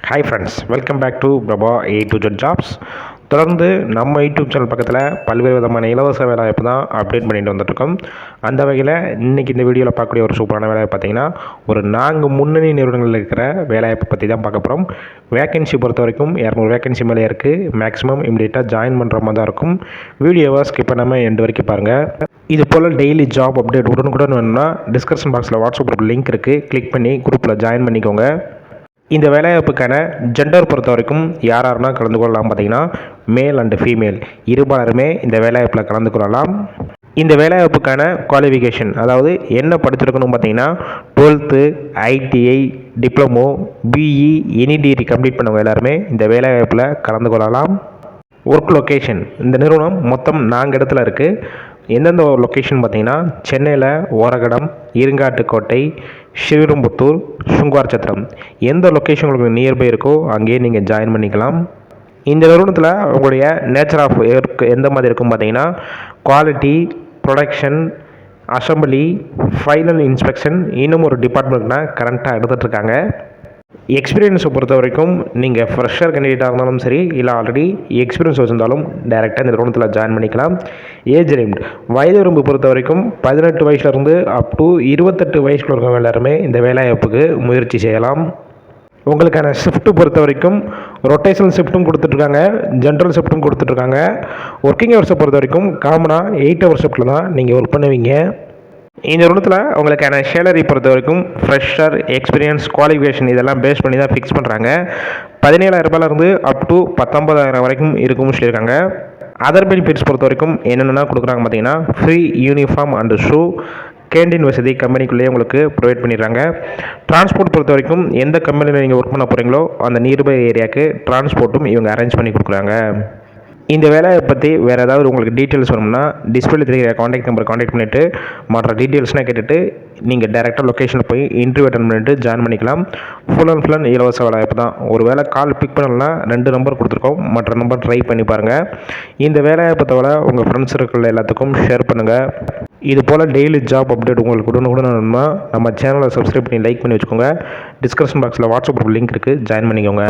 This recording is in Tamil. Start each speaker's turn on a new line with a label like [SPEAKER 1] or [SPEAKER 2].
[SPEAKER 1] Hi friends, welcome back to Prabha A to Z jobs. தொடர்ந்து நம்ம யூடியூப் சேனல் பக்கத்தில் பல்வேறு விதமான இலவச வேலைவாய்ப்பு தான் அப்டேட் பண்ணிட்டு வந்துட்டுருக்கோம். அந்த வகையில் இன்றைக்கி இந்த வீடியோவில் பார்க்கக்கூடிய ஒரு சூப்பரான வேலைவாய்ப்பு பார்த்திங்கன்னா, ஒரு 4 முன்னணி நிறுவனங்களில் இருக்கிற வேலைவாய்ப்பு பற்றி தான் பார்க்க போகிறோம். வேக்கன்சி பொறுத்த வரைக்கும் 200 வேக்கன்சி மேலே இருக்குது. மேக்ஸிமம் இமீடியட்டாக ஜாயின் பண்ணுற மாதிரி தான் இருக்கும். வீடியோவை ஸ்கிப் பண்ணாமல் எண்டு வரைக்கும் பாருங்கள். இது போல் டெய்லி ஜாப் அப்டேட் உடனுக்குடன் வேணும்னா டிஸ்கிரிப்ஷன் பாக்ஸில் வாட்ஸ்அப் குரூப் லிங்க் இருக்குது, கிளிக் பண்ணி குரூப்பில் ஜாயின் பண்ணிக்கோங்க. இந்த வேலைவாய்ப்புக்கான ஜெண்டர் பொறுத்த வரைக்கும் யாரெல்லாம் கலந்து கொள்ளலாம் பார்த்தீங்கன்னா, மேல் அண்டு ஃபீமேல் இருபாலருமே இந்த வேலைவாய்ப்பில் கலந்து கொள்ளலாம். இந்த வேலைவாய்ப்புக்கான குவாலிஃபிகேஷன், அதாவது என்ன படிச்சிருக்கணும் பார்த்தீங்கன்னா, 12th, ITI, diploma, BE, any degree complete பண்ணவங்க எல்லாருமே இந்த வேலைவாய்ப்பில் கலந்து கொள்ளலாம். ஒர்க் லொக்கேஷன், இந்த நிறுவனம் மொத்தம் 4 இடத்துல இருக்குது. எந்தெந்த லொக்கேஷன் பார்த்தீங்கன்னா, சென்னையில் ஓரகடம், இருங்காட்டுக்கோட்டை, ஸ்ரீவில்லிபுத்தூர், சுங்குவார் சத்திரம். எந்த லொக்கேஷன் உங்களுக்கு நியர்பை இருக்கோ அங்கேயே நீங்கள் ஜாயின் பண்ணிக்கலாம். இந்த நிறுவனத்தில் உங்களுடைய நேச்சர் ஆஃப் ஒர்க் எந்த மாதிரி இருக்கும் பார்த்தீங்கன்னா, quality, production, assembly, final inspection, இன்னும் ஒரு டிபார்ட்மெண்ட்னா கரண்ட்டாக எடுத்துகிட்ருக்காங்க. எக்ஸ்பீரியன்ஸை பொறுத்த வரைக்கும் நீங்கள் ஃப்ரெஷர் கேண்டிடேட்டாக இருந்தாலும் சரி, இல்லை ஆல்ரெடி எக்ஸ்பீரியன்ஸ் வச்சுருந்தாலும் டைரெக்டாக இந்த நிறுவனத்தில் ஜாயின் பண்ணிக்கலாம். ஏஜ் லிமிட், வயது வரம்பு பொறுத்த வரைக்கும் 18 வயசுலேருந்து அப் டு 28 வயசுக்குள்ள இருக்கவங்க எல்லாருமே இந்த வேலைவாய்ப்புக்கு முயற்சி செய்யலாம். உங்களுக்கான ஷிஃப்ட்டு பொறுத்த வரைக்கும் ரொட்டேஷனல் ஷிஃப்ட்டும் கொடுத்துட்ருக்காங்க, ஜென்ரல் ஷிஃப்ட்டும் கொடுத்துட்ருக்காங்க. ஒர்க்கிங் ஹவர்ஸை பொறுத்த வரைக்கும் காமனாக 8 ஹவர் ஷிஃப்ட்டில் தான் நீங்கள் ஒர்க் பண்ணுவீங்க. இந்த நிறுவனத்தில் உங்களுக்கான சேலரி பொறுத்த வரைக்கும் ஃப்ரெஷர், எக்ஸ்பீரியன்ஸ், குவாலிஃபிகேஷன் இதெல்லாம் பேஸ் பண்ணி தான் ஃபிக்ஸ் பண்ணுறாங்க. 17,000 ரூபாயிலேருந்து அப் டு 19,000 வரைக்கும் இருக்கும்னு சொல்லியிருக்காங்க. அதர் பெனிஃபிட்ஸ் பொறுத்த வரைக்கும் என்னென்னா கொடுக்குறாங்க பார்த்தீங்கன்னா, free uniform and shoe, canteen வசதி கம்பெனிக்குள்ளேயே உங்களுக்கு ப்ரொவைட் பண்ணிடுறாங்க. டிரான்ஸ்போர்ட் பொறுத்த வரைக்கும் எந்த கம்பெனியில் நீங்கள் ஒர்க் பண்ண போகிறீங்களோ அந்த நியர்பை ஏரியாவுக்கு டிரான்ஸ்போர்ட்டும் இவங்க அரேஞ்ச் பண்ணி கொடுக்குறாங்க. இந்த வேலையை பற்றி வேறு ஏதாவது உங்களுக்கு டீட்டெயில்ஸ் வேணும்னா டிஸ்பிளே தெரிகிற காண்டாக்ட் நம்பர் காண்டாக்ட் பண்ணிவிட்டு மற்ற டீட்டெயில்ஸ்னால் கேட்டுட்டு நீங்கள் டேரெக்டாக லொக்கேஷனில் போய் இன்டர்வியூ அட்டன் பண்ணிட்டு ஜாயின் பண்ணிக்கலாம். ஃபுல் அண்ட் ஃபுல் இலவச வேலைவாய்ப்பு தான். ஒரு வேளை கால் பிக் பண்ணலன்னா 2 நம்பர் கொடுத்துருக்கோம், மற்ற நம்பர் ட்ரை பண்ணி பாருங்கள். இந்த வேலைவாய்ப்பை தவிர உங்கள் ஃப்ரெண்ட்ஸ் சர்க்கிள் எல்லாத்துக்கும் ஷேர் பண்ணுங்கள். இது போல் டெய்லி ஜாப் அப்டேட் உங்களுக்கு உடனுக்குடன் வேணும்னா நம்ம சேனலை சப்ஸ்கிரைப் பண்ணி லைக் பண்ணி வச்சுக்கோங்க. டிஸ்கிரிப்ஷன் பாக்ஸில் வாட்ஸ்அப் லிங்க் இருக்குது, ஜாயின் பண்ணிக்கோங்க.